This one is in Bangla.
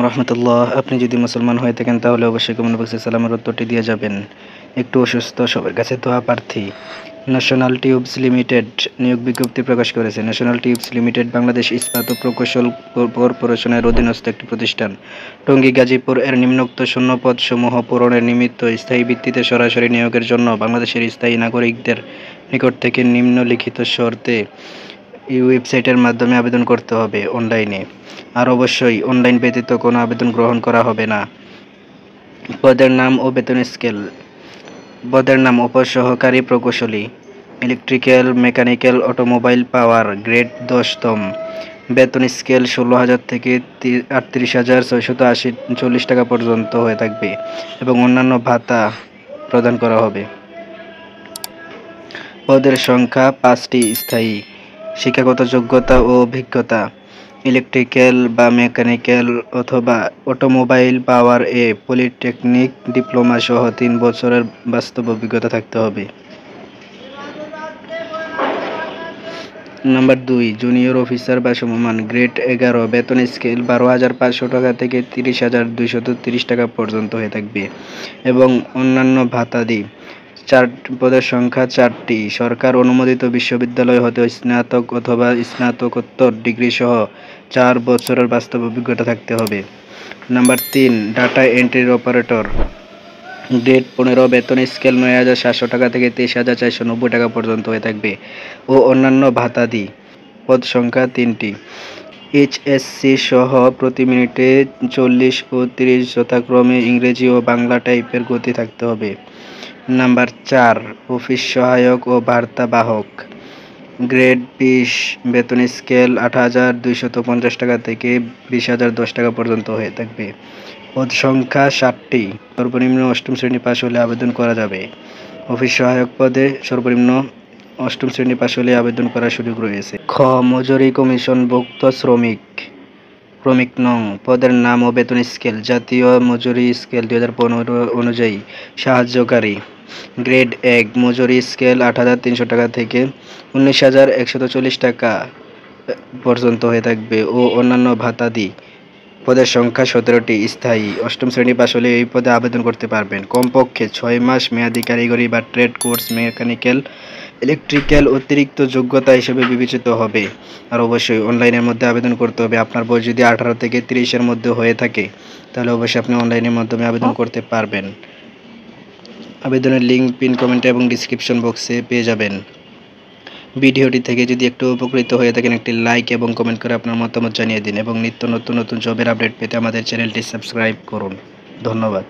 রহমতুল্লাহ। আপনি যদি মুসলমান হয়ে থাকেন তাহলে অবশ্যই কমেন্ট বক্সে সালামের উত্তরটি দিয়ে যাবেন। একটু অসুস্থ, সবার কাছে দোয়া প্রার্থী। ন্যাশনাল টিউবস লিমিটেড নিয়োগ বিজ্ঞপ্তি প্রকাশ করেছে। ন্যাশনাল টিউবস লিমিটেড বাংলাদেশ ইস্পাত ও প্রকৌশল কর্পোরেশনের অধীনস্থ একটি প্রতিষ্ঠান। টঙ্গী, গাজীপুর এর নিম্নোক্ত শূন্যপদসমূহ পূরণের নিমিত্ত স্থায়ী ভিত্তিতে সরাসরি নিয়োগের জন্য বাংলাদেশের স্থায়ী নাগরিকদের নিকট থেকে নিম্নলিখিত শর্তে এই ওয়েবসাইটের মাধ্যমে আবেদন করতে হবে অনলাইনে। আর অবশ্যই অনলাইন ব্যতীত কোনো আবেদন গ্রহণ করা হবে না। পদের নাম ও বেতন স্কেল। পদের নাম উপসহকারী প্রকৌশলী, electrical, mechanical, automobile power, grade 10তম। বেতন স্কেল 16,000 থেকে 38,640 টাকা পর্যন্ত হয়ে থাকবে এবং অন্যান্য ভাতা প্রদান করা হবে। পদের সংখ্যা 5টি। স্থায়ী শিক্ষাগত যোগ্যতা ও অভিজ্ঞতা: ইলেকট্রিক্যাল বা মেকানিক্যাল অথবা অটোমোবাইল পাওয়ার এ পলিটেকনিক ডিপ্লোমা সহ 3 বছরের বাস্তব অভিজ্ঞতা থাকতে হবে। নাম্বার 2, জুনিয়র অফিসার বা সমমান, গ্রেড 11। বেতন স্কেল 12,500 টাকা থেকে 30,230 টাকা পর্যন্ত হয়ে থাকবে এবং অন্যান্য ভাতাদি। পদের সংখ্যা 4টি। সরকার অনুমোদিত বিশ্ববিদ্যালয় হতে স্নাতক অথবা স্নাতকোত্তর ডিগ্রি সহ 4 বছরের বাস্তব অভিজ্ঞতা থাকতে হবে। নাম্বার 3, ডাটা এন্ট্রির অপারেটর, গ্রেড 15। বেতন স্কেল 9,700 টাকা থেকে 23,490 টাকা পর্যন্ত হয়ে থাকবে ও অন্যান্য ভাতাদি। পদ সংখ্যা 3টি। এইচএসসি সহ প্রতি মিনিটে 40 ও 30 যথাক্রমে ইংরেজি ও বাংলা টাইপের গতি থাকতে হবে। নাম্বার 4, অফিস সহায়ক ও বার্তা বাহক, গ্রেড 20। বেতন স্কেল 8,250 টাকা থেকে 20,010 টাকা পর্যন্ত হয়ে থাকবে। পদ সংখ্যা 7টি। সর্বনিম্ন 8ম শ্রেণী পাশ হলে আবেদন করা যাবে। অফিস সহায়ক পদে সর্বনিম্ন 8ম শ্রেণী পাশ হলে আবেদন করার সুযোগ রয়েছে। খ, মজুরি কমিশনভুক্ত শ্রমিক, ক্রমিক নং। পদের নাম ও বেতন স্কেল: জাতীয় মজুরি স্কেল 2015 অনুযায়ী সাহায্যকারী, গ্রেড 1। মজুরি স্কেল 8,300 টাকা থেকে 19,140 টাকা পর্যন্ত হয়ে থাকবে ও অন্যান্য ভাতাদি। পদের সংখ্যা 17টি। স্থায়ী 8ম শ্রেণী পাশ হলে এই পদে আবেদন করতে পারবেন। কমপক্ষে 6 মাস মেয়াদী কারিগরি বা ট্রেড কোর্স মেকানিক্যাল, ইলেকট্রিক্যাল অতিরিক্ত যোগ্যতা হিসেবে বিবেচিত হবে। আর অবশ্যই অনলাইনের মধ্যে আবেদন করতে হবে। আপনার বয়স যদি 18 থেকে 30-এর মধ্যে হয়ে থাকে তাহলে অবশ্যই আপনি অনলাইনের মাধ্যমে আবেদন করতে পারবেন। আবেদনের লিঙ্ক পিন কমেন্টে এবং ডিসক্রিপশন বক্সে পেয়ে যাবেন। ভিডিওটি থেকে যদি একটু উপকৃত হয়ে থাকেন একটি লাইক এবং কমেন্ট করে আপনার মতামত জানিয়ে দিন এবং নিত্য নতুন জবের আপডেট পেতে আমাদের চ্যানেলটি সাবস্ক্রাইব করুন। ধন্যবাদ।